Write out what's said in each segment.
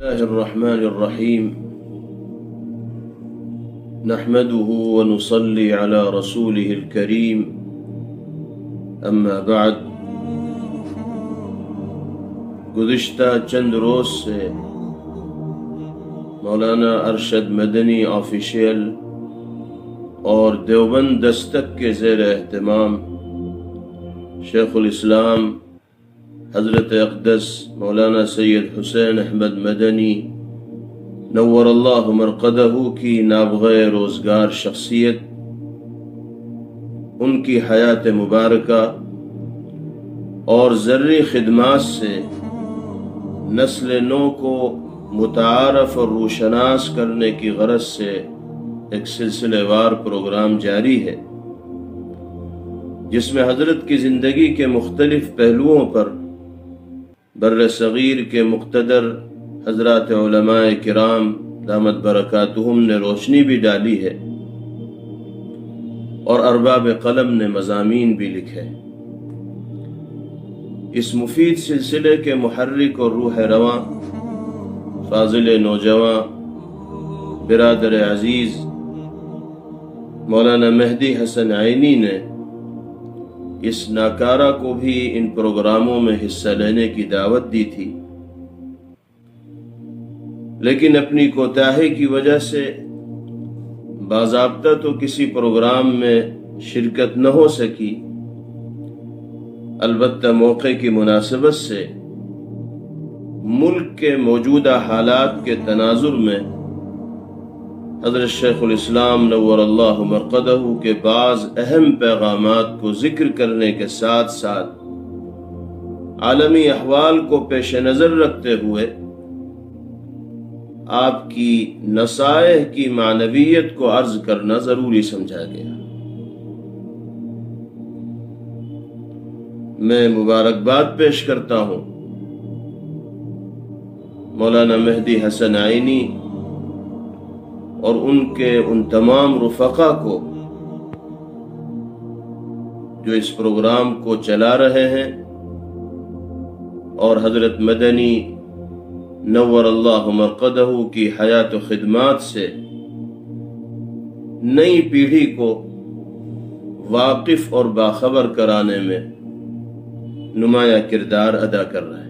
الله الرحمن الرحيم نحمده ونصلي على رسوله الكريم اما بعد گزشتہ چند روز سے مولانا ارشد مدنی آفیشیل اور دیوبند دستک کے زیر اہتمام شیخ الاسلام حضرت اقدس مولانا سید حسین احمد مدنی نور اللہ مرقدہ کی نابغہ روزگار شخصیت، ان کی حیات مبارکہ اور ذری خدمات سے نسل نو کو متعارف اور روشناس کرنے کی غرض سے ایک سلسلہ وار پروگرام جاری ہے، جس میں حضرت کی زندگی کے مختلف پہلوؤں پر بر صغیر کے مقتدر حضرات علماء کرام دامت برکاتہم نے روشنی بھی ڈالی ہے اور ارباب قلم نے مضامین بھی لکھے۔ اس مفید سلسلے کے محرک اور روح رواں فاضل نوجواں برادر عزیز مولانا مہدی حسن عینی نے اس ناکارہ کو بھی ان پروگراموں میں حصہ لینے کی دعوت دی تھی، لیکن اپنی کوتاہی کی وجہ سے باضابطہ تو کسی پروگرام میں شرکت نہ ہو سکی، البتہ موقع کی مناسبت سے ملک کے موجودہ حالات کے تناظر میں حضرت شیخ الاسلام نور اللہ مرقدہ کے بعض اہم پیغامات کو ذکر کرنے کے ساتھ ساتھ عالمی احوال کو پیش نظر رکھتے ہوئے آپ کی نصائح کی معنویت کو عرض کرنا ضروری سمجھا گیا۔ میں مبارکباد پیش کرتا ہوں مولانا مہدی حسن عینی اور ان تمام رفقا کو جو اس پروگرام کو چلا رہے ہیں اور حضرت مدنی نور اللہ مرقدہ کی حیات و خدمات سے نئی پیڑھی کو واقف اور باخبر کرانے میں نمایاں کردار ادا کر رہے ہیں۔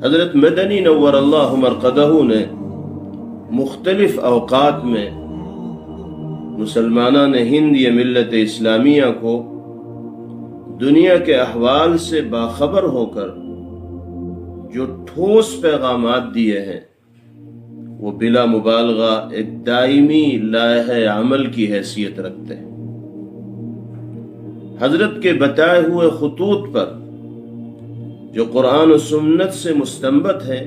حضرت مدنی نور اللہ مرقدہ نے مختلف اوقات میں مسلمانان ہند یا ملت اسلامیہ کو دنیا کے احوال سے باخبر ہو کر جو ٹھوس پیغامات دیے ہیں وہ بلا مبالغہ ایک دائمی لائحہ عمل کی حیثیت رکھتے ہیں۔ حضرت کے بتائے ہوئے خطوط پر جو قرآن و سنت سے مستنبت ہے،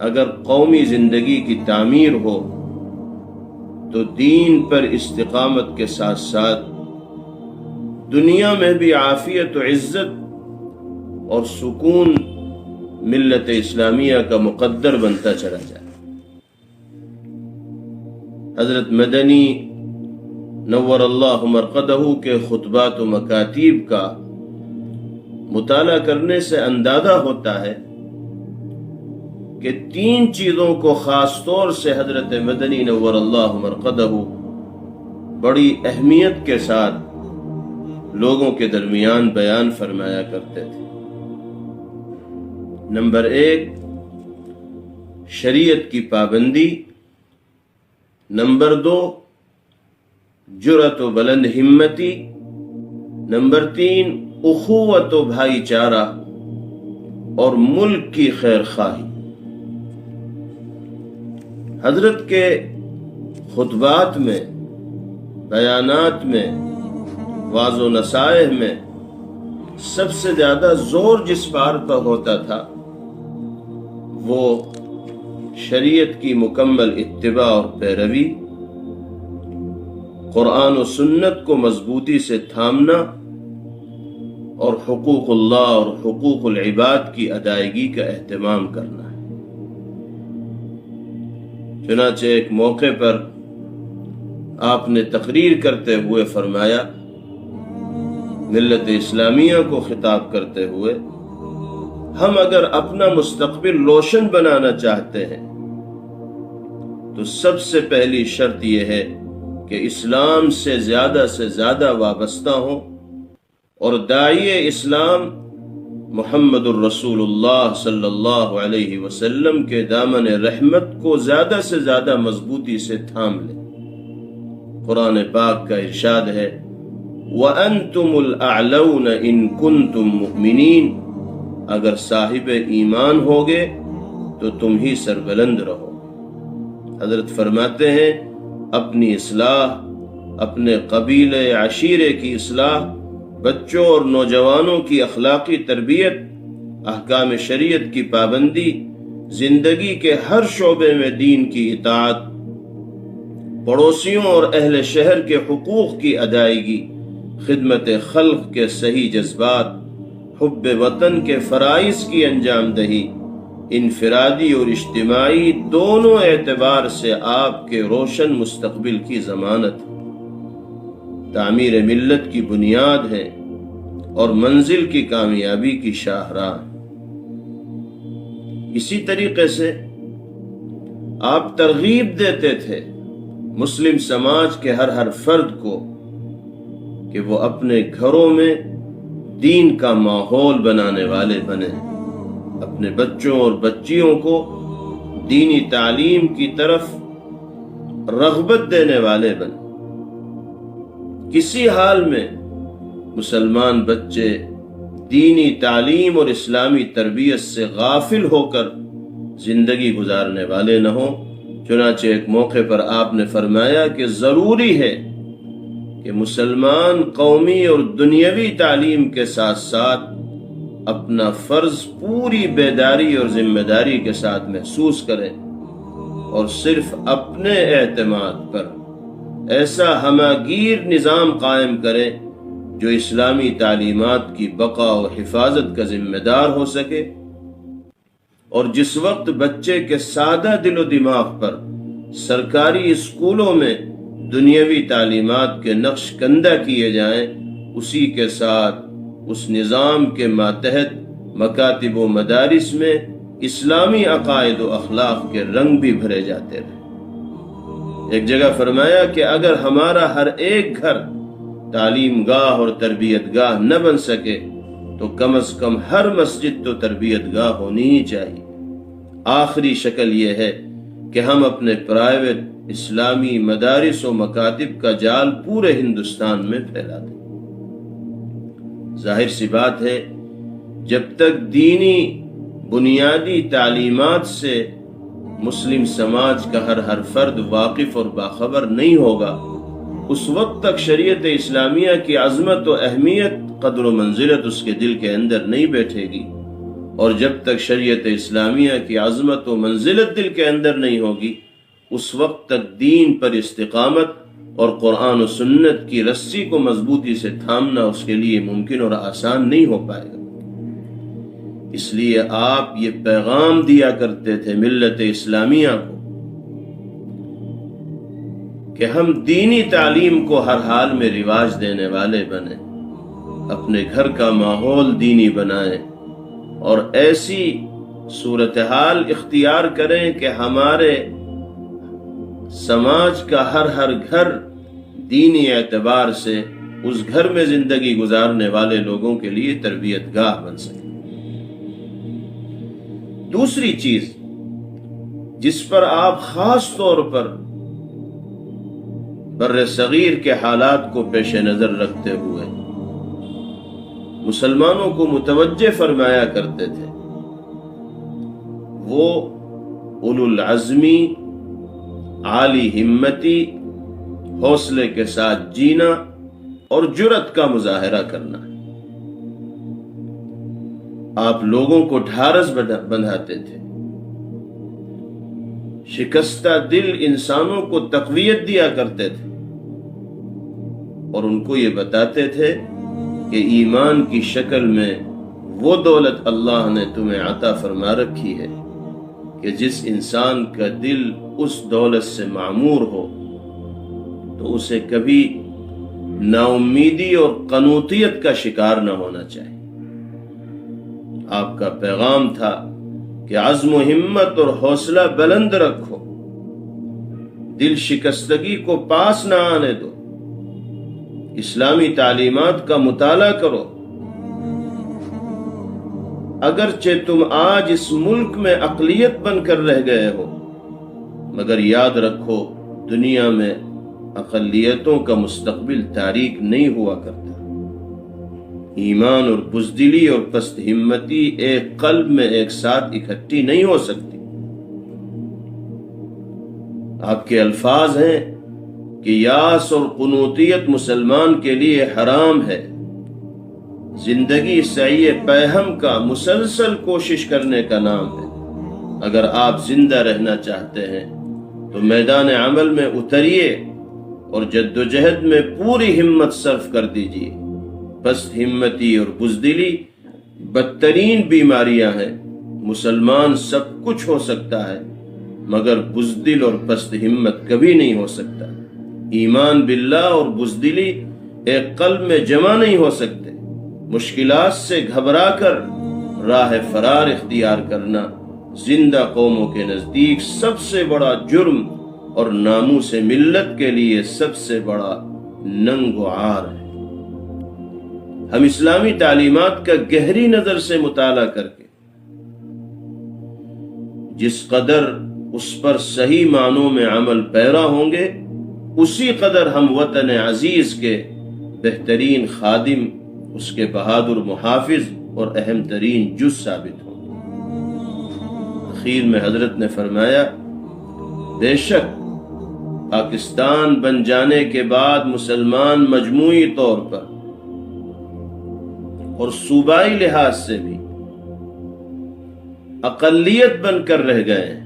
اگر قومی زندگی کی تعمیر ہو تو دین پر استقامت کے ساتھ ساتھ دنیا میں بھی عافیت و عزت اور سکون ملت اسلامیہ کا مقدر بنتا چلا جائے۔ حضرت مدنی نور اللہ مرقدہ کے خطبات و مکاتیب کا مطالعہ کرنے سے اندازہ ہوتا ہے کہ تین چیزوں کو خاص طور سے حضرت مدنی نور اللہ مرقدہ بڑی اہمیت کے ساتھ لوگوں کے درمیان بیان فرمایا کرتے تھے۔ نمبر 1، شریعت کی پابندی۔ نمبر 2، جرأت و بلند ہمتی۔ نمبر 3، اخوت و بھائی چارہ اور ملک کی خیر خواہی۔ حضرت کے خطبات میں، بیانات میں، واعظ و نصائح میں سب سے زیادہ زور جس بات پر ہوتا تھا وہ شریعت کی مکمل اتباع اور پیروی، قرآن و سنت کو مضبوطی سے تھامنا اور حقوق اللہ اور حقوق العباد کی ادائیگی کا اہتمام کرنا ہے۔ چنانچہ ایک موقع پر آپ نے تقریر کرتے ہوئے فرمایا، ملت اسلامیہ کو خطاب کرتے ہوئے ہم اگر اپنا مستقبل روشن بنانا چاہتے ہیں تو سب سے پہلی شرط یہ ہے کہ اسلام سے زیادہ وابستہ ہوں اور داعی اسلام محمد الرسول اللہ صلی اللہ علیہ وسلم کے دامن رحمت کو زیادہ سے زیادہ مضبوطی سے تھام لیں۔ قرآن پاک کا ارشاد ہے وَأَنْتُمُ الْأَعْلَوْنَ إِن كُنْتُم مُؤْمِنِينَ، اگر صاحب ایمان ہوگے تو تم ہی سربلند رہو۔ حضرت فرماتے ہیں اپنی اصلاح، اپنے قبیلے عشیرے کی اصلاح، بچوں اور نوجوانوں کی اخلاقی تربیت، احکام شریعت کی پابندی، زندگی کے ہر شعبے میں دین کی اطاعت، پڑوسیوں اور اہل شہر کے حقوق کی ادائیگی، خدمت خلق کے صحیح جذبات، حب وطن کے فرائض کی انجام دہی، انفرادی اور اجتماعی دونوں اعتبار سے آپ کے روشن مستقبل کی ضمانت ہے، تعمیر ملت کی بنیاد ہے اور منزل کی کامیابی کی شاہراہ۔ اسی طریقے سے آپ ترغیب دیتے تھے مسلم سماج کے ہر فرد کو کہ وہ اپنے گھروں میں دین کا ماحول بنانے والے بنے، اپنے بچوں اور بچیوں کو دینی تعلیم کی طرف رغبت دینے والے بنے۔ کسی حال میں مسلمان بچے دینی تعلیم اور اسلامی تربیت سے غافل ہو کر زندگی گزارنے والے نہ ہوں۔ چنانچہ ایک موقع پر آپ نے فرمایا کہ ضروری ہے کہ مسلمان قومی اور دنیاوی تعلیم کے ساتھ ساتھ اپنا فرض پوری بیداری اور ذمہ داری کے ساتھ محسوس کرے اور صرف اپنے اعتماد پر ایسا ہماگیر نظام قائم کرے جو اسلامی تعلیمات کی بقا و حفاظت کا ذمہ دار ہو سکے، اور جس وقت بچے کے سادہ دل و دماغ پر سرکاری اسکولوں میں دنیاوی تعلیمات کے نقش کندہ کیے جائیں، اسی کے ساتھ اس نظام کے ماتحت مکاتب و مدارس میں اسلامی عقائد و اخلاق کے رنگ بھی بھرے جاتے رہے۔ ایک جگہ فرمایا کہ اگر ہمارا ہر ایک گھر تعلیم گاہ اور تربیت گاہ نہ بن سکے تو کم از کم ہر مسجد تو تربیت گاہ ہونی ہی چاہیے۔ آخری شکل یہ ہے کہ ہم اپنے پرائیویٹ اسلامی مدارس و مکاتب کا جال پورے ہندوستان میں پھیلا دیں۔ ظاہر سی بات ہے جب تک دینی بنیادی تعلیمات سے مسلم سماج کا ہر فرد واقف اور باخبر نہیں ہوگا، اس وقت تک شریعت اسلامیہ کی عظمت و اہمیت، قدر و منزلت اس کے دل کے اندر نہیں بیٹھے گی، اور جب تک شریعت اسلامیہ کی عظمت و منزلت دل کے اندر نہیں ہوگی، اس وقت تک دین پر استقامت اور قرآن و سنت کی رسی کو مضبوطی سے تھامنا اس کے لیے ممکن اور آسان نہیں ہو پائے گا۔ اس لیے آپ یہ پیغام دیا کرتے تھے ملت اسلامیہ کو کہ ہم دینی تعلیم کو ہر حال میں رواج دینے والے بنیں، اپنے گھر کا ماحول دینی بنائیں اور ایسی صورتحال اختیار کریں کہ ہمارے سماج کا ہر گھر دینی اعتبار سے اس گھر میں زندگی گزارنے والے لوگوں کے لیے تربیت گاہ بن سکے۔ دوسری چیز جس پر آپ خاص طور پر بر صغیر کے حالات کو پیش نظر رکھتے ہوئے مسلمانوں کو متوجہ فرمایا کرتے تھے، وہ اولو العزمی، عالی ہمتی، حوصلے کے ساتھ جینا اور جرأت کا مظاہرہ کرنا ہے۔ آپ لوگوں کو ڈھارس بندھاتے تھے، شکستہ دل انسانوں کو تقویت دیا کرتے تھے اور ان کو یہ بتاتے تھے کہ ایمان کی شکل میں وہ دولت اللہ نے تمہیں عطا فرما رکھی ہے کہ جس انسان کا دل اس دولت سے معمور ہو تو اسے کبھی نا امیدی اور قنوطیت کا شکار نہ ہونا چاہیے۔ آپ کا پیغام تھا کہ عزم و ہمت اور حوصلہ بلند رکھو، دل شکستگی کو پاس نہ آنے دو، اسلامی تعلیمات کا مطالعہ کرو۔ اگرچہ تم آج اس ملک میں اقلیت بن کر رہ گئے ہو، مگر یاد رکھو دنیا میں اقلیتوں کا مستقبل تاریک نہیں ہوا کرتا۔ ایمان اور بزدلی اور پست ہمتی ایک قلب میں ایک ساتھ اکٹھی نہیں ہو سکتی۔ آپ کے الفاظ ہیں کہ یاس اور قنوطیت مسلمان کے لیے حرام ہے، زندگی سعی پیہم کا مسلسل کوشش کرنے کا نام ہے۔ اگر آپ زندہ رہنا چاہتے ہیں تو میدان عمل میں اتریے اور جدوجہد میں پوری ہمت صرف کر دیجیے۔ پست ہمتی اور بزدلی بدترین بیماریاں ہیں۔ مسلمان سب کچھ ہو سکتا ہے مگر بزدل اور پست ہمت کبھی نہیں ہو سکتا۔ ایمان باللہ اور بزدلی ایک قلب میں جمع نہیں ہو سکتے۔ مشکلات سے گھبرا کر راہ فرار اختیار کرنا زندہ قوموں کے نزدیک سب سے بڑا جرم اور ناموس ملت کے لیے سب سے بڑا ننگ و عار ہے۔ ہم اسلامی تعلیمات کا گہری نظر سے مطالعہ کر کے جس قدر اس پر صحیح معنوں میں عمل پیرا ہوں گے، اسی قدر ہم وطن عزیز کے بہترین خادم، اس کے بہادر محافظ اور اہم ترین جز ثابت ہوں گے۔ اخیر میں حضرت نے فرمایا، بے شک پاکستان بن جانے کے بعد مسلمان مجموعی طور پر اور صوبائی لحاظ سے بھی اقلیت بن کر رہ گئے ہیں،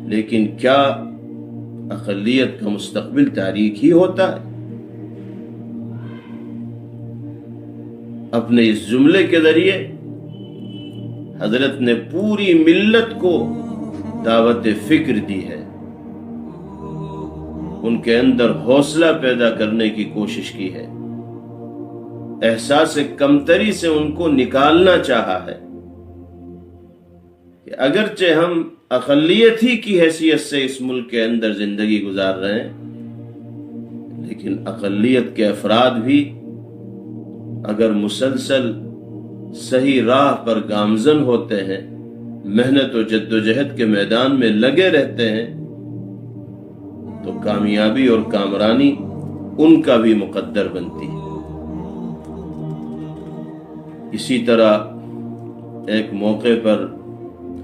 لیکن کیا اقلیت کا مستقبل تاریک ہی ہوتا ہے؟ اپنے اس جملے کے ذریعے حضرت نے پوری ملت کو دعوت فکر دی ہے، ان کے اندر حوصلہ پیدا کرنے کی کوشش کی ہے، احساس کمتری سے ان کو نکالنا چاہا ہے کہ اگرچہ ہم اقلیت ہی کی حیثیت سے اس ملک کے اندر زندگی گزار رہے ہیں، لیکن اقلیت کے افراد بھی اگر مسلسل صحیح راہ پر گامزن ہوتے ہیں، محنت و جدوجہد کے میدان میں لگے رہتے ہیں، تو کامیابی اور کامرانی ان کا بھی مقدر بنتی ہے۔ اسی طرح ایک موقع پر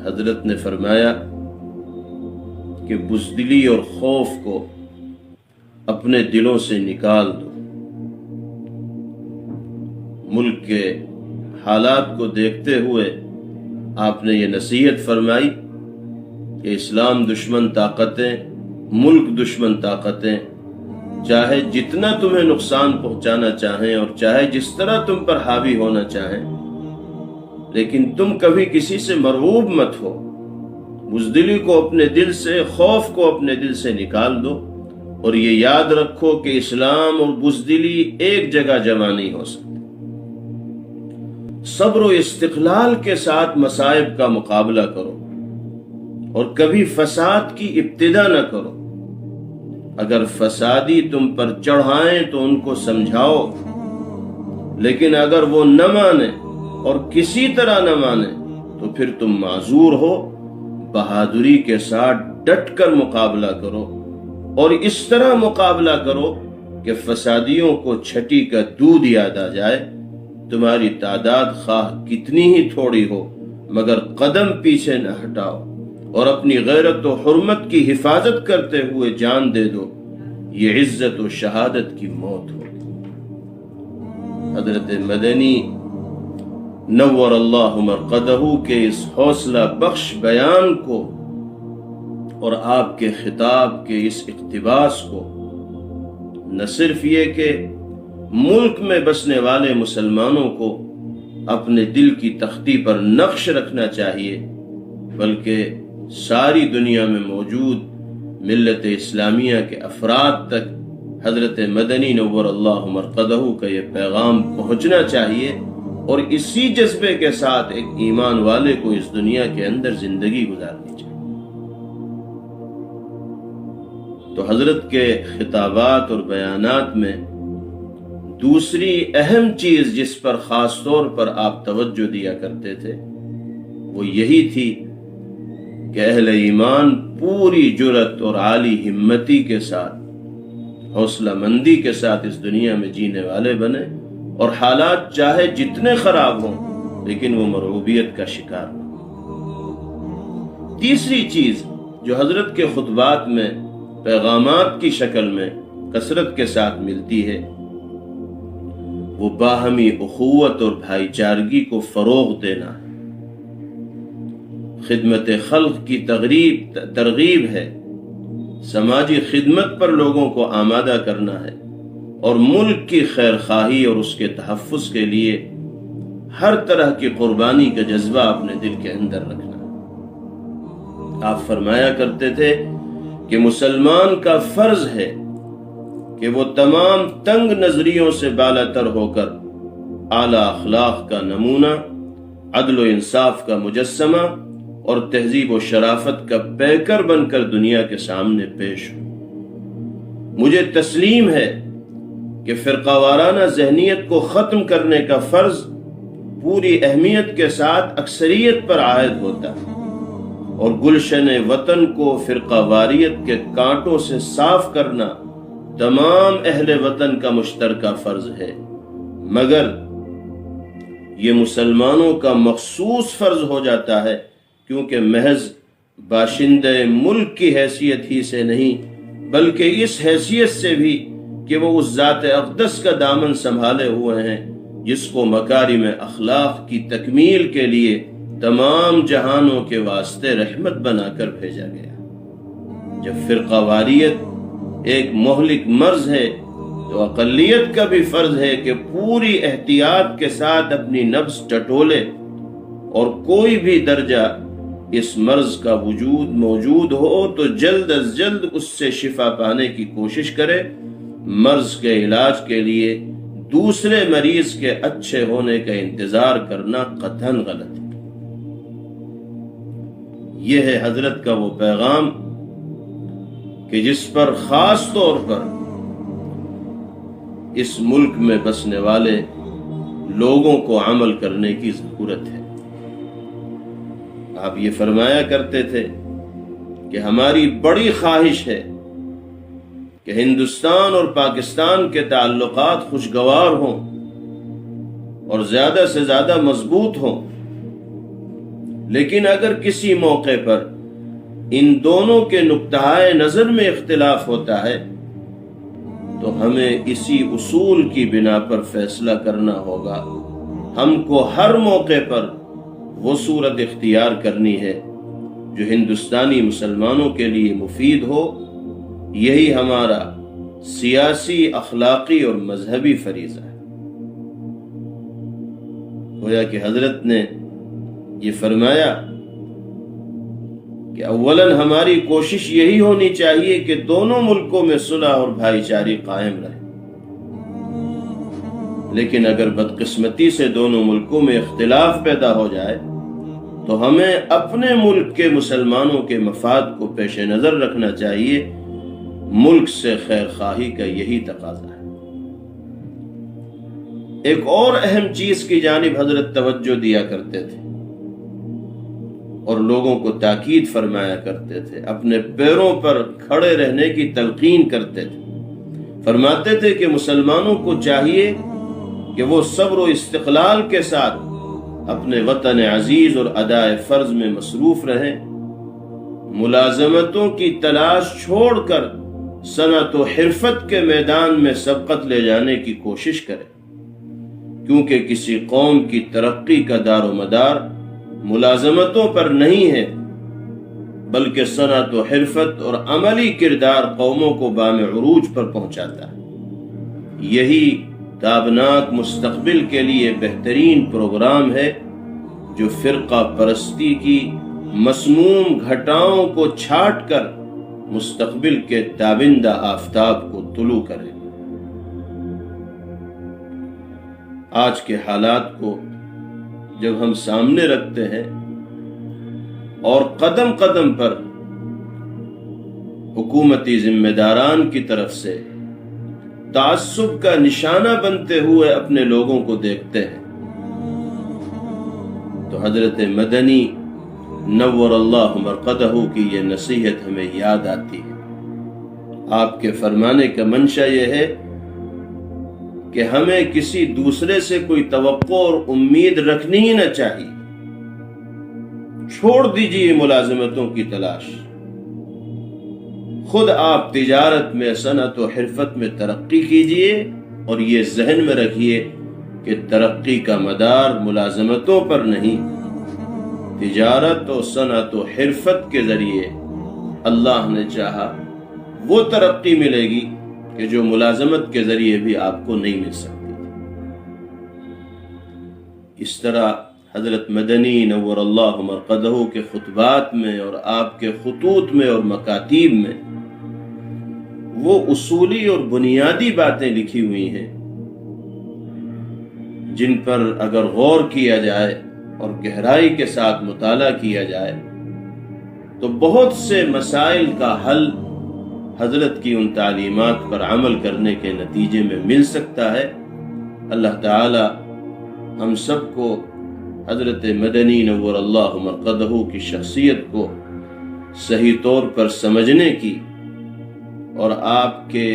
حضرت نے فرمایا کہ بزدلی اور خوف کو اپنے دلوں سے نکال دو۔ ملک کے حالات کو دیکھتے ہوئے آپ نے یہ نصیحت فرمائی کہ اسلام دشمن طاقتیں، ملک دشمن طاقتیں چاہے جتنا تمہیں نقصان پہنچانا چاہیں اور چاہے جس طرح تم پر حاوی ہونا چاہیں، لیکن تم کبھی کسی سے مرعوب مت ہو۔ بزدلی کو اپنے دل سے، خوف کو اپنے دل سے نکال دو، اور یہ یاد رکھو کہ اسلام اور بزدلی ایک جگہ جمع نہیں ہو سکتے۔ صبر و استقلال کے ساتھ مصائب کا مقابلہ کرو اور کبھی فساد کی ابتدا نہ کرو۔ اگر فسادی تم پر چڑھائیں تو ان کو سمجھاؤ، لیکن اگر وہ نہ مانے اور کسی طرح نہ مانے تو پھر تم معذور ہو۔ بہادری کے ساتھ ڈٹ کر مقابلہ کرو، اور اس طرح مقابلہ کرو کہ فسادیوں کو چھٹی کا دودھ یاد آ جائے۔ تمہاری تعداد خواہ کتنی ہی تھوڑی ہو، مگر قدم پیچھے نہ ہٹاؤ اور اپنی غیرت و حرمت کی حفاظت کرتے ہوئے جان دے دو۔ یہ عزت و شہادت کی موت ہوگی۔ حضرت مدنی نور اللہ مرقدہ کے اس حوصلہ بخش بیان کو اور آپ کے خطاب کے اس اقتباس کو نہ صرف یہ کہ ملک میں بسنے والے مسلمانوں کو اپنے دل کی تختی پر نقش رکھنا چاہیے، بلکہ ساری دنیا میں موجود ملت اسلامیہ کے افراد تک حضرت مدنی نور اللہ مرقدہ کا یہ پیغام پہنچنا چاہیے اور اسی جذبے کے ساتھ ایک ایمان والے کو اس دنیا کے اندر زندگی گزارنی چاہیے۔ تو حضرت کے خطابات اور بیانات میں دوسری اہم چیز جس پر خاص طور پر آپ توجہ دیا کرتے تھے وہ یہی تھی کہ اہل ایمان پوری جرت اور عالی ہمتی کے ساتھ، حوصلہ مندی کے ساتھ اس دنیا میں جینے والے بنے، اور حالات چاہے جتنے خراب ہوں لیکن وہ مرعوبیت کا شکار نہ۔ تیسری چیز جو حضرت کے خطبات میں پیغامات کی شکل میں کثرت کے ساتھ ملتی ہے وہ باہمی اخوت اور بھائی چارگی کو فروغ دینا ہے، خدمت خلق کی ترغیب ہے، سماجی خدمت پر لوگوں کو آمادہ کرنا ہے، اور ملک کی خیر خواہی اور اس کے تحفظ کے لیے ہر طرح کی قربانی کا جذبہ اپنے دل کے اندر رکھنا ہے۔ آپ فرمایا کرتے تھے کہ مسلمان کا فرض ہے کہ وہ تمام تنگ نظریوں سے بالاتر ہو کر اعلی اخلاق کا نمونہ، عدل و انصاف کا مجسمہ اور تہذیب و شرافت کا پیکر بن کر دنیا کے سامنے پیش ہو۔ مجھے تسلیم ہے کہ فرقہ وارانہ ذہنیت کو ختم کرنے کا فرض پوری اہمیت کے ساتھ اکثریت پر عائد ہوتا ہے، اور گلشن وطن کو فرقہ واریت کے کانٹوں سے صاف کرنا تمام اہل وطن کا مشترکہ فرض ہے، مگر یہ مسلمانوں کا مخصوص فرض ہو جاتا ہے کیونکہ محض باشندے ملک کی حیثیت ہی سے نہیں بلکہ اس حیثیت سے بھی کہ وہ اس ذات اقدس کا دامن سنبھالے ہوئے ہیں جس کو مکارم اخلاق کی تکمیل کے لیے تمام جہانوں کے واسطے رحمت بنا کر بھیجا گیا۔ جب فرقہ واریت ایک مہلک مرض ہے تو اقلیت کا بھی فرض ہے کہ پوری احتیاط کے ساتھ اپنی نفس ٹٹولے، اور کوئی بھی درجہ اس مرض کا موجود ہو تو جلد از جلد اس سے شفا پانے کی کوشش کرے۔ مرض کے علاج کے لیے دوسرے مریض کے اچھے ہونے کا انتظار کرنا قطعاً غلط ہے۔ یہ ہے حضرت کا وہ پیغام کہ جس پر خاص طور پر اس ملک میں بسنے والے لوگوں کو عمل کرنے کی ضرورت ہے۔ آپ یہ فرمایا کرتے تھے کہ ہماری بڑی خواہش ہے کہ ہندوستان اور پاکستان کے تعلقات خوشگوار ہوں اور زیادہ سے زیادہ مضبوط ہوں، لیکن اگر کسی موقع پر ان دونوں کے نقطۂ نظر میں اختلاف ہوتا ہے تو ہمیں اسی اصول کی بنا پر فیصلہ کرنا ہوگا۔ ہم کو ہر موقع پر وہ صورت اختیار کرنی ہے جو ہندوستانی مسلمانوں کے لیے مفید ہو۔ یہی ہمارا سیاسی، اخلاقی اور مذہبی فریضہ ہے۔ گویا کہ حضرت نے یہ فرمایا کہ اولاً ہماری کوشش یہی ہونی چاہیے کہ دونوں ملکوں میں صلح اور بھائی چارگی قائم رہے، لیکن اگر بدقسمتی سے دونوں ملکوں میں اختلاف پیدا ہو جائے تو ہمیں اپنے ملک کے مسلمانوں کے مفاد کو پیش نظر رکھنا چاہیے۔ ملک سے خیر خواہی کا یہی تقاضا ہے۔ ایک اور اہم چیز کی جانب حضرت توجہ دیا کرتے تھے اور لوگوں کو تاکید فرمایا کرتے تھے، اپنے پیروں پر کھڑے رہنے کی تلقین کرتے تھے۔ فرماتے تھے کہ مسلمانوں کو چاہیے کہ وہ صبر و استقلال کے ساتھ اپنے وطن عزیز اور ادائے فرض میں مصروف رہیں، ملازمتوں کی تلاش چھوڑ کر صنعت و حرفت کے میدان میں سبقت لے جانے کی کوشش کریں، کیونکہ کسی قوم کی ترقی کا دار و مدار ملازمتوں پر نہیں ہے بلکہ صنعت و حرفت اور عملی کردار قوموں کو بام عروج پر پہنچاتا ہے۔ یہی تابناک مستقبل کے لیے بہترین پروگرام ہے جو فرقہ پرستی کی مسموم گھٹاؤں کو چھاٹ کر مستقبل کے تابندہ آفتاب کو طلوع کرے۔ آج کے حالات کو جب ہم سامنے رکھتے ہیں اور قدم قدم پر حکومتی ذمہ داران کی طرف سے تعصب کا نشانہ بنتے ہوئے اپنے لوگوں کو دیکھتے ہیں، تو حضرت مدنی نور اللہ مرقدہ کی یہ نصیحت ہمیں یاد آتی ہے۔ آپ کے فرمانے کا منشا یہ ہے کہ ہمیں کسی دوسرے سے کوئی توقع اور امید رکھنی ہی نہ چاہیے۔ چھوڑ دیجیے ملازمتوں کی تلاش، خود آپ تجارت میں، صنعت و حرفت میں ترقی کیجیے، اور یہ ذہن میں رکھیے کہ ترقی کا مدار ملازمتوں پر نہیں، تجارت و صنعت و حرفت کے ذریعے اللہ نے چاہا وہ ترقی ملے گی کہ جو ملازمت کے ذریعے بھی آپ کو نہیں مل سکتی۔ اس طرح حضرت مدنی نور اللہ مرقدہ کے خطبات میں اور آپ کے خطوط میں اور مکاتیب میں وہ اصولی اور بنیادی باتیں لکھی ہوئی ہیں جن پر اگر غور کیا جائے اور گہرائی کے ساتھ مطالعہ کیا جائے تو بہت سے مسائل کا حل حضرت کی ان تعلیمات پر عمل کرنے کے نتیجے میں مل سکتا ہے۔ اللہ تعالی ہم سب کو حضرت مدنی نور اللہ مرقدہ کی شخصیت کو صحیح طور پر سمجھنے کی اور آپ کے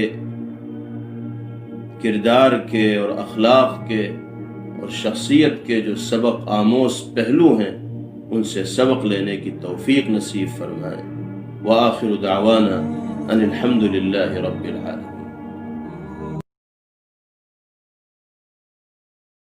کردار کے اور اخلاق کے اور شخصیت کے جو سبق آموز پہلو ہیں ان سے سبق لینے کی توفیق نصیب فرمائے۔ وآخر دعوانا ان الحمد للہ رب العالمین۔